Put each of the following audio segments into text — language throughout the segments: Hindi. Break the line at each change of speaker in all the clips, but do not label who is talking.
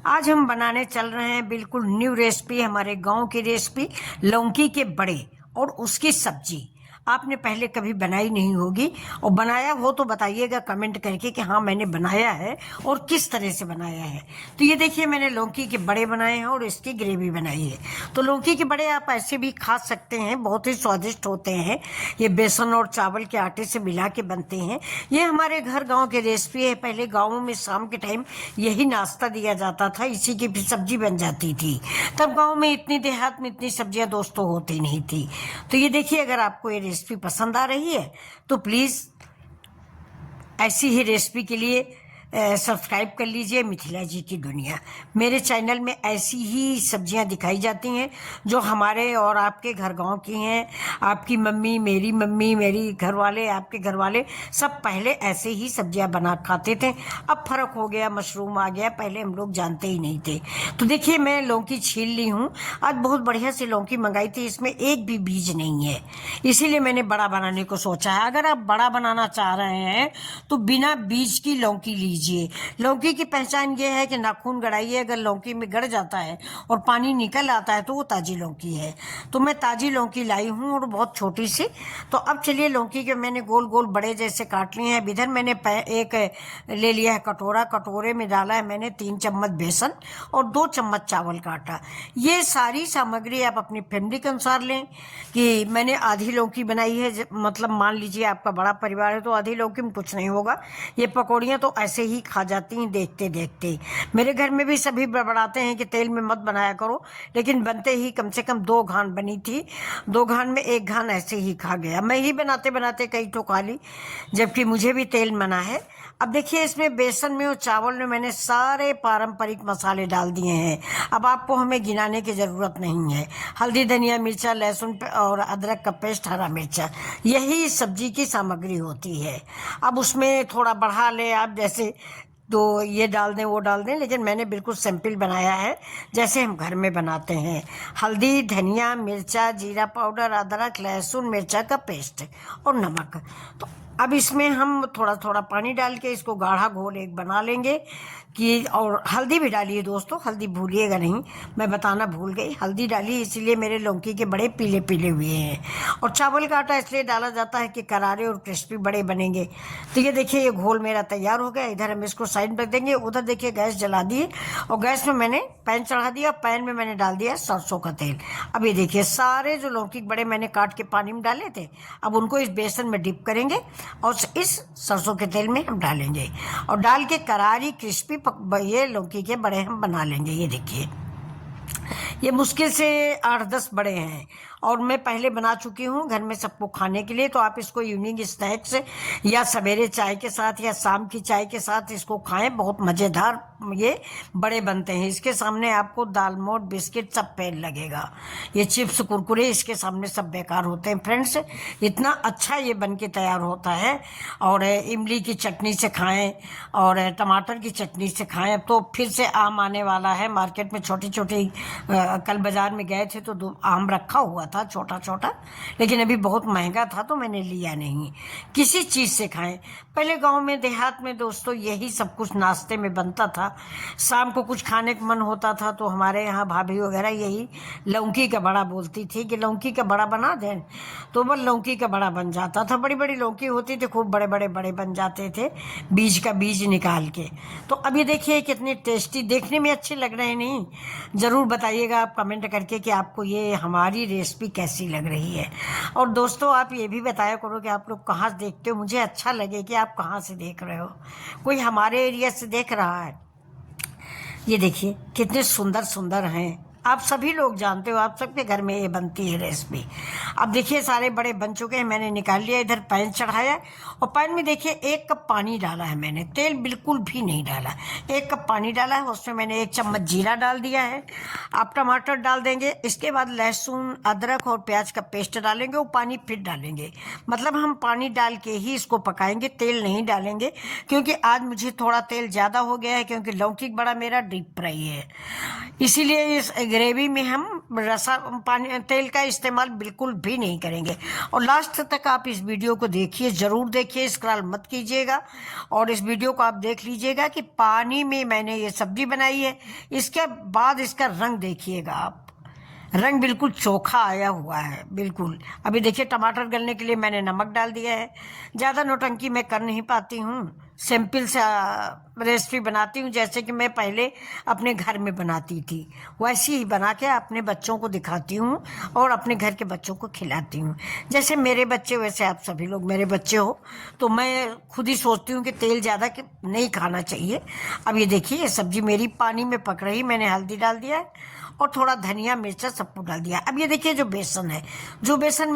आज हम बनाने चल रहे हैं बिल्कुल न्यू रेसिपी, हमारे गांव की रेसिपी, लौकी के बड़े और उसकी सब्जी। आपने पहले कभी बनाई नहीं होगी, और बनाया हो तो बताइएगा कमेंट करके कि हाँ मैंने बनाया है और किस तरह से बनाया है। तो ये देखिए, मैंने लौकी के बड़े बनाए हैं और इसकी ग्रेवी बनाई है। तो लौकी के बड़े आप ऐसे भी खा सकते हैं, बहुत ही स्वादिष्ट होते हैं। ये बेसन और चावल के आटे से मिला के बनते हैं। ये हमारे घर गाँव की रेसिपी है। पहले गाँवों में शाम के टाइम यही नाश्ता दिया जाता था, इसी की भी सब्जी बन जाती थी। तब गाँव में इतनी, देहात में इतनी सब्जियां दोस्तों होती नहीं थी। तो ये देखिए, अगर आपको ये रेसिपी पसंद आ रही है तो प्लीज़ ऐसी ही रेसिपी के लिए सब्सक्राइब कर लीजिए मिथिला जी की दुनिया। मेरे चैनल में ऐसी ही सब्जियां दिखाई जाती हैं जो हमारे और आपके घर गांव की हैं। आपकी मम्मी, मेरी घर वाले, आपके घर वाले सब पहले ऐसे ही सब्जियां बना खाते थे। अब फ़र्क हो गया, मशरूम आ गया, पहले हम लोग जानते ही नहीं थे। तो देखिए, मैं लौकी छील ली हूँ। आज बहुत बढ़िया सी लौकी मंगाई थी, इसमें एक भी बीज नहीं है, इसीलिए मैंने बड़ा बनाने को सोचा है। अगर आप बड़ा बनाना चाह रहे हैं तो बिना बीज की लौकी लीजिए। लौकी की पहचान ये है कि नाखून गड़ाइए, अगर लौकी में गड़ जाता है और पानी निकल आता है तो वो ताजी लौकी है। तो मैं ताजी लौकी लाई हूँ और बहुत छोटी सी। तो अब चलिए, लौकी के मैंने गोल गोल बड़े जैसे काट लिए हैं। इधर मैंने एक ले लिया है कटोरा, कटोरे में डाला है मैंने 3 चम्मच बेसन और 2 चम्मच चावल का आटा। ये सारी सामग्री आप अपनी फैमिली के अनुसार लें। कि मैंने आधी लौकी बनाई है, मतलब मान लीजिए आपका बड़ा परिवार है तो आधी लौकी में कुछ नहीं होगा। ये पकौड़ियाँ तो ऐसे ही खा जाती हैं देखते देखते। मेरे घर में भी सभी बड़बड़ाते हैं कि तेल में मत बनाया करो, लेकिन बनते ही कम से कम 2 घान बनी थी। 2 घान में 1 घान ऐसे ही खा गया। मैं ही बनाते बनाते कई तो खा ली, जबकि मुझे भी तेल मना है। अब देखिए, इसमें बेसन में और चावल में मैंने सारे पारंपरिक मसाले डाल दिए हैं। अब आपको हमें गिनाने की ज़रूरत नहीं है। हल्दी, धनिया, मिर्चा, लहसुन और अदरक का पेस्ट, हरा मिर्चा, यही सब्जी की सामग्री होती है। अब उसमें थोड़ा बढ़ा लें आप, जैसे तो ये डाल दें वो डाल दें, लेकिन मैंने बिल्कुल सिंपल बनाया है जैसे हम घर में बनाते हैं। हल्दी, धनिया, मिर्चा, जीरा पाउडर, अदरक, लहसुन, मिर्चा का पेस्ट और नमक। तो अब इसमें हम थोड़ा थोड़ा पानी डाल के इसको गाढ़ा घोल एक बना लेंगे। कि और हल्दी भी डालिए दोस्तों, हल्दी भूलिएगा नहीं, मैं बताना भूल गई। हल्दी डाली इसीलिए मेरे लौकी के बड़े पीले पीले हुए हैं। और चावल का आटा इसलिए डाला जाता है कि करारे और क्रिस्पी बड़े बनेंगे। तो ये देखिए, ये घोल मेरा तैयार हो गया। इधर हम इसको साइड रख देंगे। उधर देखिए, गैस जला दिए और गैस में मैंने पैन चढ़ा दिया। पैन में मैंने डाल दिया सरसों का तेल। अब ये देखिए, सारे जो लौकी बड़े मैंने काट के पानी में डाले थे, अब उनको इस बेसन में डिप करेंगे और इस सरसों के तेल में हम डालेंगे और डाल के करारी क्रिस्पी ये लौकी के बड़े हम बना लेंगे। ये देखिए, ये मुश्किल से 8-10 बड़े हैं और मैं पहले बना चुकी हूँ घर में सबको खाने के लिए। तो आप इसको इवनिंग स्नैक्स या सवेरे चाय के साथ या शाम की चाय के साथ इसको खाएं, बहुत मज़ेदार ये बड़े बनते हैं। इसके सामने आपको दाल मोठ, बिस्किट सब फेल लगेगा। ये चिप्स, कुरकुरे इसके सामने सब बेकार होते हैं फ्रेंड्स। इतना अच्छा ये बन के तैयार होता है। और इमली की चटनी से खाएं और टमाटर की चटनी से खाएं। अब तो फिर से आम आने वाला है मार्केट में, छोटी छोटी। कल बाज़ार में गए थे तो आम रखा हुआ था छोटा छोटा, लेकिन अभी बहुत महंगा था तो मैंने लिया नहीं। किसी चीज़ से खाएं। पहले गांव में, देहात में दोस्तों यही सब कुछ नाश्ते में बनता था। शाम को कुछ खाने का मन होता था तो हमारे यहाँ भाभी वगैरह यही लौकी का बड़ा बोलती थी कि लौकी का बड़ा बना दें, तो वो लौकी का बड़ा बन जाता था। बड़ी बड़ी लौकी होती थी, खूब बड़े बड़े बड़े बन जाते थे बीज का बीज निकाल के। तो अभी देखिए कितने टेस्टी, देखने में अच्छे लग रहे हैं। नहीं, ज़रूर बताइएगा आप कमेंट करके कि आपको ये हमारी रेसिपी कैसी लग रही है। और दोस्तों, आप ये भी बताया करो कि आप लोग कहाँ से देखते हो, मुझे अच्छा लगे कि आप कहाँ से देख रहे हो। कोई हमारे एरिया से देख रहा है। ये देखिए कितने सुंदर सुंदर हैं। आप सभी लोग जानते हो, आप सबके घर में ये बनती है रेसिपी। अब देखिए, सारे बड़े बन चुके हैं, मैंने निकाल लिया। इधर पैन चढ़ाया और पैन में देखिए 1 कप पानी डाला है मैंने, तेल बिल्कुल भी नहीं डाला। 1 कप पानी डाला है, उसमें मैंने 1 चम्मच जीरा डाल दिया है। आप टमाटर डाल देंगे, इसके बाद लहसुन, अदरक और प्याज का पेस्ट डालेंगे, वो पानी फिर डालेंगे। मतलब हम पानी डाल के ही इसको पकाएंगे, तेल नहीं डालेंगे। क्योंकि आज मुझे थोड़ा तेल ज़्यादा हो गया है, क्योंकि लौकी बड़ा मेरा डीप फ्राई है, इसीलिए इस ग्रेवी में हम रसा पानी तेल का इस्तेमाल बिल्कुल भी नहीं करेंगे। और लास्ट तक आप इस वीडियो को देखिए, ज़रूर देखिए, स्क्रॉल मत कीजिएगा। और इस वीडियो को आप देख लीजिएगा कि पानी में मैंने ये सब्जी बनाई है। इसके बाद इसका रंग देखिएगा आप, रंग बिल्कुल चोखा आया हुआ है बिल्कुल। अभी देखिए टमाटर गलने के लिए मैंने नमक डाल दिया है। ज़्यादा नौटंकी मैं कर नहीं पाती हूँ, सिंपल सा रेसिपी बनाती हूँ जैसे कि मैं पहले अपने घर में बनाती थी, वैसे ही बना के अपने बच्चों को दिखाती हूँ और अपने घर के बच्चों को खिलाती हूँ। जैसे मेरे बच्चे वैसे आप सभी लोग मेरे बच्चे हो, तो मैं खुद ही सोचती हूँ कि तेल ज़्यादा नहीं खाना चाहिए। अब ये देखिए ये सब्ज़ी मेरी पानी में पक रही, मैंने हल्दी डाल दिया है और थोड़ा धनिया मिर्चा सबको डाल दिया। अब ये देखिए जो बेसन है, जो बेसन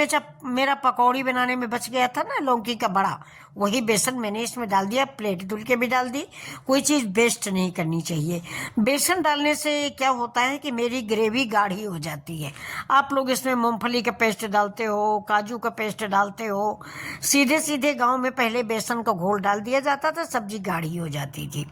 मेरा पकौड़ी बनाने में बच गया था ना, लौकी का बड़ा, वही बेसन मैंने इसमें डाल दिया। प्लेट धुल के भी डाल दी, कोई चीज़ वेस्ट नहीं करनी चाहिए। बेसन डालने से क्या होता है कि मेरी ग्रेवी गाढ़ी हो जाती है। आप लोग इसमें मूंगफली का पेस्ट डालते हो, काजू का पेस्ट डालते हो, सीधे सीधे गाँव में पहले बेसन का घोल डाल दिया जाता था, सब्जी गाढ़ी हो जाती थी।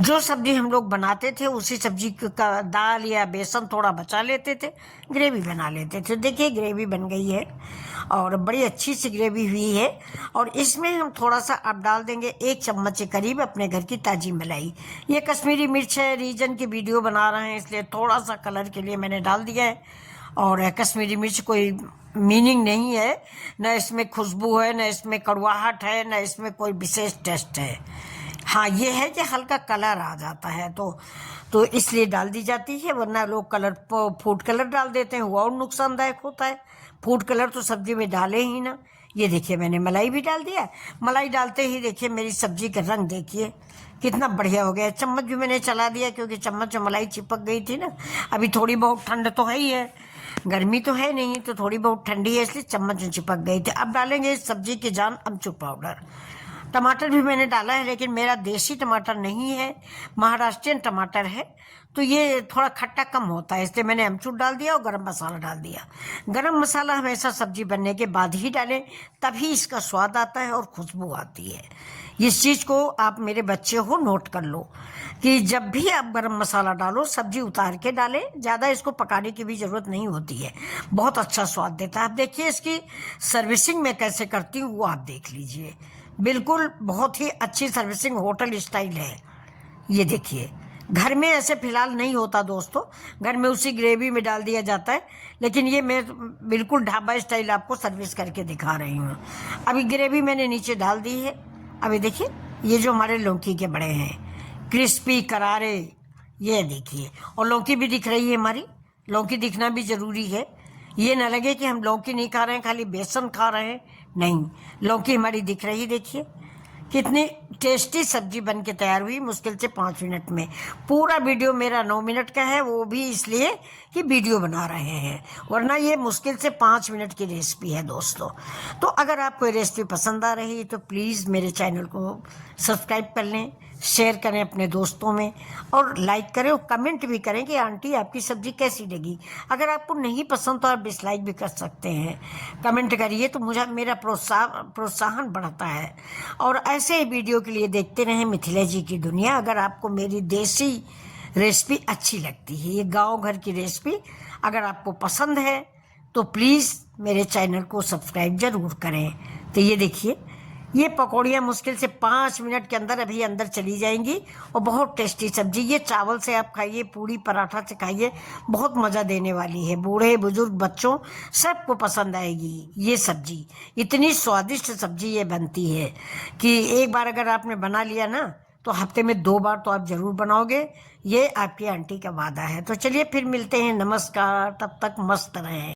जो सब्जी हम लोग बनाते थे उसी सब्जी का दाल या बेसन थोड़ा बचा लेते थे, ग्रेवी बना लेते थे। देखिए ग्रेवी बन गई है और बड़ी अच्छी सी ग्रेवी हुई है। और इसमें हम थोड़ा सा अब डाल देंगे 1 चम्मच के करीब अपने घर की ताज़ी मलाई। ये कश्मीरी मिर्च है, रीजन की वीडियो बना रहे हैं इसलिए थोड़ा सा कलर के लिए मैंने डाल दिया है। और कश्मीरी मिर्च कोई मीनिंग नहीं है, न इसमें खुशबू है, न इसमें कड़वाहट है, न इसमें कोई विशेष टेस्ट है। हाँ ये है कि हल्का कलर आ जाता है तो इसलिए डाल दी जाती है, वरना लोग फूड कलर डाल देते हैं, वो और नुकसानदायक होता है। फूड कलर तो सब्जी में डाले ही ना। ये देखिए मैंने मलाई भी डाल दिया। मलाई डालते ही देखिए मेरी सब्जी का रंग देखिए कितना बढ़िया हो गया। चम्मच भी मैंने चला दिया क्योंकि चम्मच में मलाई चिपक गई थी ना। अभी थोड़ी बहुत ठंड तो है ही है, गर्मी तो है नहीं, तो थोड़ी बहुत ठंडी है इसलिए चम्मच में चिपक गई थी। अब डालेंगे इस सब्जी की जान अमचूर पाउडर। टमाटर भी मैंने डाला है लेकिन मेरा देसी टमाटर नहीं है, महाराष्ट्रियन टमाटर है, तो ये थोड़ा खट्टा कम होता है, इसलिए मैंने अमचूर डाल दिया और गरम मसाला डाल दिया। गरम मसाला हमेशा सब्जी बनने के बाद ही डालें, तभी इसका स्वाद आता है और खुशबू आती है। इस चीज़ को आप मेरे बच्चे हो नोट कर लो कि जब भी आप गरम मसाला डालो सब्जी उतार के डालें, ज़्यादा इसको पकाने की भी ज़रूरत नहीं होती है, बहुत अच्छा स्वाद देता है। आप देखिए इसकी सर्विसिंग मैं कैसे करती हूँ वो आप देख लीजिए, बिल्कुल बहुत ही अच्छी सर्विसिंग होटल स्टाइल है। ये देखिए घर में ऐसे फिलहाल नहीं होता दोस्तों, घर में उसी ग्रेवी में डाल दिया जाता है, लेकिन ये मैं बिल्कुल ढाबा स्टाइल आपको सर्विस करके दिखा रही हूँ। अभी ग्रेवी मैंने नीचे डाल दी है। अभी देखिए ये जो हमारे लौकी के बड़े हैं क्रिस्पी करारे, ये देखिए, और लौकी भी दिख रही है हमारी, लौकी दिखना भी ज़रूरी है। ये ना लगे कि हम लौकी नहीं खा रहे हैं, खाली बेसन खा रहे हैं, नहीं, लौकी हमारी दिख रही। देखिए कितनी टेस्टी सब्जी बन के तैयार हुई मुश्किल से 5 मिनट में। पूरा वीडियो मेरा 9 मिनट का है, वो भी इसलिए कि वीडियो बना रहे हैं, वरना ये मुश्किल से 5 मिनट की रेसिपी है दोस्तों। तो अगर आपको ये रेसिपी पसंद आ रही है तो प्लीज़ मेरे चैनल को सब्सक्राइब कर लें, शेयर करें अपने दोस्तों में, और लाइक करें और कमेंट भी करें कि आंटी आपकी सब्ज़ी कैसी लगी। अगर आपको नहीं पसंद तो आप डिसलाइक भी कर सकते हैं, कमेंट करिए तो मुझे मेरा प्रोत्साहन बढ़ता है। और ऐसे ही वीडियो के लिए देखते रहें मिथिला जी की दुनिया। अगर आपको मेरी देसी रेसिपी अच्छी लगती है, ये गाँव घर की रेसिपी अगर आपको पसंद है तो प्लीज़ मेरे चैनल को सब्सक्राइब ज़रूर करें। तो ये देखिए ये पकौड़ियाँ मुश्किल से 5 मिनट के अंदर अभी अंदर चली जाएंगी, और बहुत टेस्टी सब्जी। ये चावल से आप खाइए, पूड़ी पराठा से खाइए, बहुत मज़ा देने वाली है। बूढ़े बुजुर्ग बच्चों सबको पसंद आएगी ये सब्जी। इतनी स्वादिष्ट सब्जी ये बनती है कि एक बार अगर आपने बना लिया ना तो हफ्ते में 2 बार तो आप ज़रूर बनाओगे, ये आपकी आंटी का वादा है। तो चलिए फिर मिलते हैं, नमस्कार, तब तक मस्त रहें।